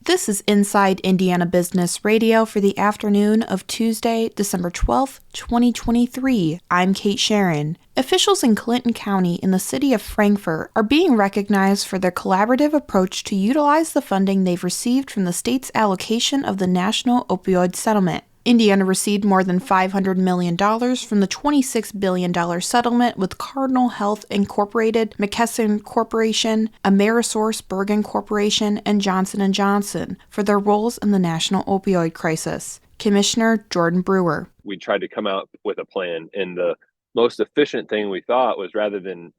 This is Inside Indiana Business Radio for the afternoon of Tuesday, December 12th, 2023. I'm Kate Sharon. Officials in Clinton County in the city of Frankfort are being recognized for their collaborative approach to utilize the funding they've received from the state's allocation of the National Opioid Settlement. Indiana received more than $500 million from the $26 billion settlement with Cardinal Health Incorporated, McKesson Corporation, AmerisourceBergen Corporation, and Johnson & Johnson for their roles in the national opioid crisis. Commissioner Jordan Brewer. We tried to come out with a plan, and the most efficient thing we thought was, rather than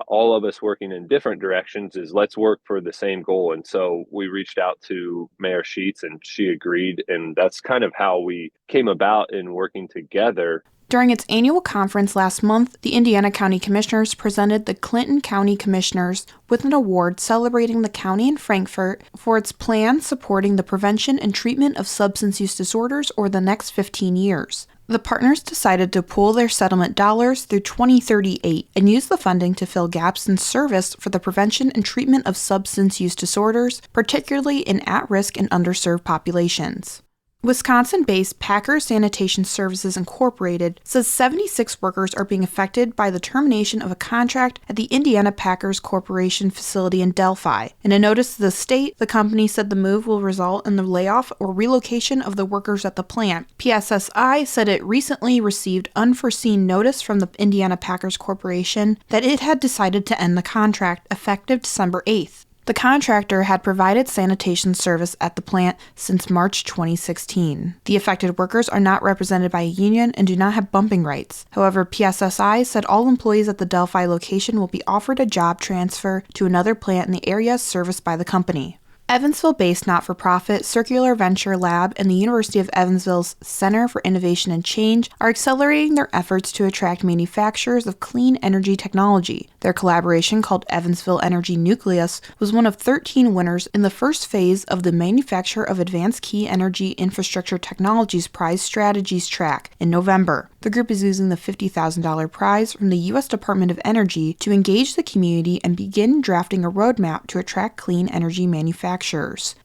all of us working in different directions, is let's work for the same goal. And so we reached out to Mayor Sheets and she agreed. And that's kind of how we came about in working together. During its annual conference last month, the Indiana County Commissioners presented the Clinton County Commissioners with an award celebrating the county in Frankfort for its plan supporting the prevention and treatment of substance use disorders over the next 15 years. The partners decided to pool their settlement dollars through 2038 and use the funding to fill gaps in service for the prevention and treatment of substance use disorders, particularly in at-risk and underserved populations. Wisconsin-based Packer Sanitation Services Incorporated says 76 workers are being affected by the termination of a contract at the Indiana Packers Corporation facility in Delphi. In a notice to the state, the company said the move will result in the layoff or relocation of the workers at the plant. PSSI said it recently received unforeseen notice from the Indiana Packers Corporation that it had decided to end the contract effective December 8th. The contractor had provided sanitation service at the plant since March 2016. The affected workers are not represented by a union and do not have bumping rights. However, PSSI said all employees at the Delphi location will be offered a job transfer to another plant in the area serviced by the company. Evansville-based not-for-profit Circular Venture Lab and the University of Evansville's Center for Innovation and Change are accelerating their efforts to attract manufacturers of clean energy technology. Their collaboration, called Evansville Energy Nucleus, was one of 13 winners in the first phase of the Manufacturer of Advanced Key Energy Infrastructure Technologies Prize Strategies track in November. The group is using the $50,000 prize from the U.S. Department of Energy to engage the community and begin drafting a roadmap to attract clean energy manufacturers.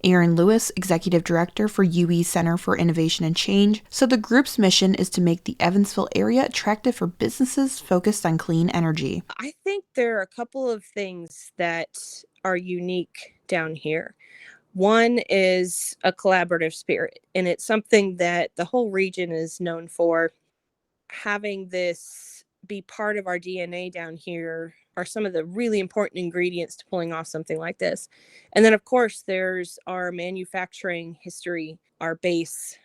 Aaron Lewis, Executive Director for UE Center for Innovation and Change, said the group's mission is to make the Evansville area attractive for businesses focused on clean energy. I think there are a couple of things that are unique down here. One is a collaborative spirit, and it's something that the whole region is known for. Having this be part of our DNA down here are some of the really important ingredients to pulling off something like this. And then, of course, there's our manufacturing history, our base,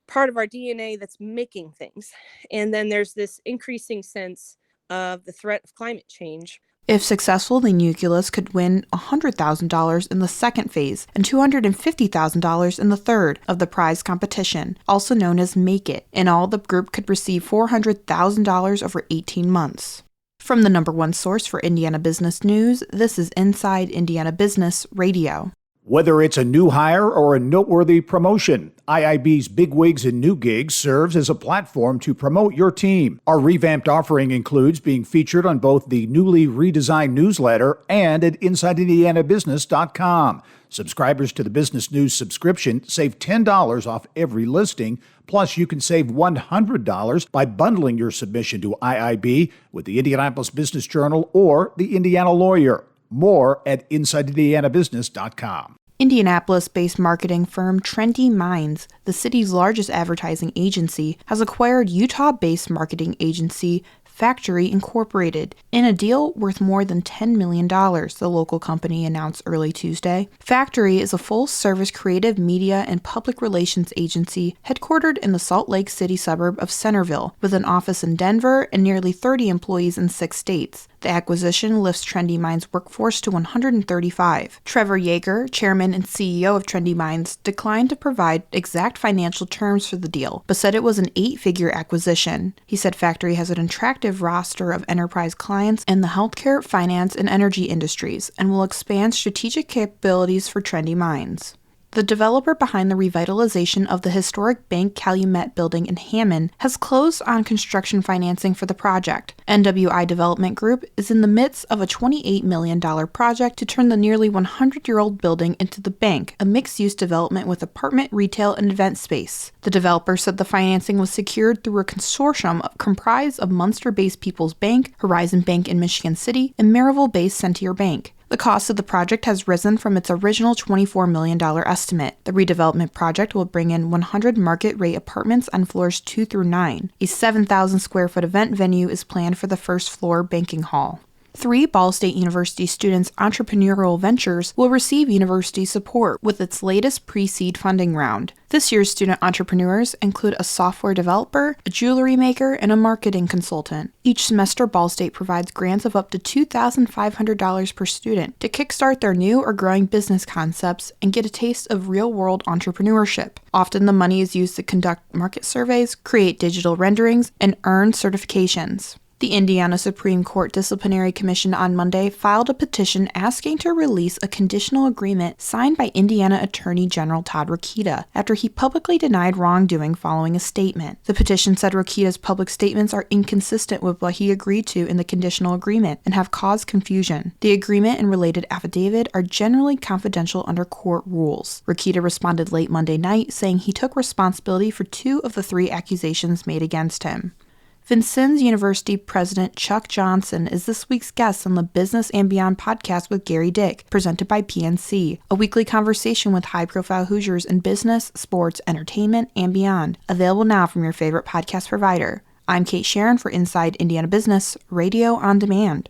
part of our DNA that's making things. And then there's this increasing sense of the threat of climate change. If successful, the Nucleus could win $100,000 in the second phase and $250,000 in the third of the prize competition, also known as Make It. In all, the group could receive $400,000 over 18 months. From the number one source for Indiana business news, this is Inside Indiana Business Radio. Whether it's a new hire or a noteworthy promotion, IIB's Bigwigs and New Gigs serves as a platform to promote your team. Our revamped offering includes being featured on both the newly redesigned newsletter and at InsideIndianaBusiness.com. Subscribers to the Business News subscription save $10 off every listing. Plus, you can save $100 by bundling your submission to IIB with the Indianapolis Business Journal or the Indiana Lawyer. More at InsideIndianaBusiness.com. Indianapolis-based marketing firm Trendy Minds, the city's largest advertising agency, has acquired Utah-based marketing agency Factory Incorporated in a deal worth more than $10 million, the local company announced early Tuesday. Factory is a full-service creative media and public relations agency headquartered in the Salt Lake City suburb of Centerville, with an office in Denver and nearly 30 employees in 6 states. The acquisition lifts Trendy Minds' workforce to 135. Trevor Yeager, chairman and CEO of Trendy Minds, declined to provide exact financial terms for the deal, but said it was an 8-figure acquisition. He said Factory has an attractive roster of enterprise clients in the healthcare, finance, and energy industries, and will expand strategic capabilities for Trendy Minds. The developer behind the revitalization of the historic Bank Calumet building in Hammond has closed on construction financing for the project. NWI Development Group is in the midst of a $28 million project to turn the nearly 100-year-old building into the Bank, a mixed-use development with apartment, retail, and event space. The developer said the financing was secured through a consortium comprised of Munster-based People's Bank, Horizon Bank in Michigan City, and Maryville-based Sentier Bank. The cost of the project has risen from its original $24 million estimate. The redevelopment project will bring in 100 market-rate apartments on floors 2 through 9. A 7,000-square-foot event venue is planned for the first-floor banking hall. 3 Ball State University students' entrepreneurial ventures will receive university support with its latest pre-seed funding round. This year's student entrepreneurs include a software developer, a jewelry maker, and a marketing consultant. Each semester, Ball State provides grants of up to $2,500 per student to kickstart their new or growing business concepts and get a taste of real-world entrepreneurship. Often the money is used to conduct market surveys, create digital renderings, and earn certifications. The Indiana Supreme Court Disciplinary Commission on Monday filed a petition asking to release a conditional agreement signed by Indiana Attorney General Todd Rokita after he publicly denied wrongdoing following a statement. The petition said Rokita's public statements are inconsistent with what he agreed to in the conditional agreement and have caused confusion. The agreement and related affidavit are generally confidential under court rules. Rokita responded late Monday night, saying he took responsibility for 2 of the 3 accusations made against him. Vincennes University President Chuck Johnson is this week's guest on the Business and Beyond podcast with Gary Dick, presented by PNC, a weekly conversation with high-profile Hoosiers in business, sports, entertainment, and beyond. Available now from your favorite podcast provider. I'm Kate Sharon for Inside Indiana Business, Radio on Demand.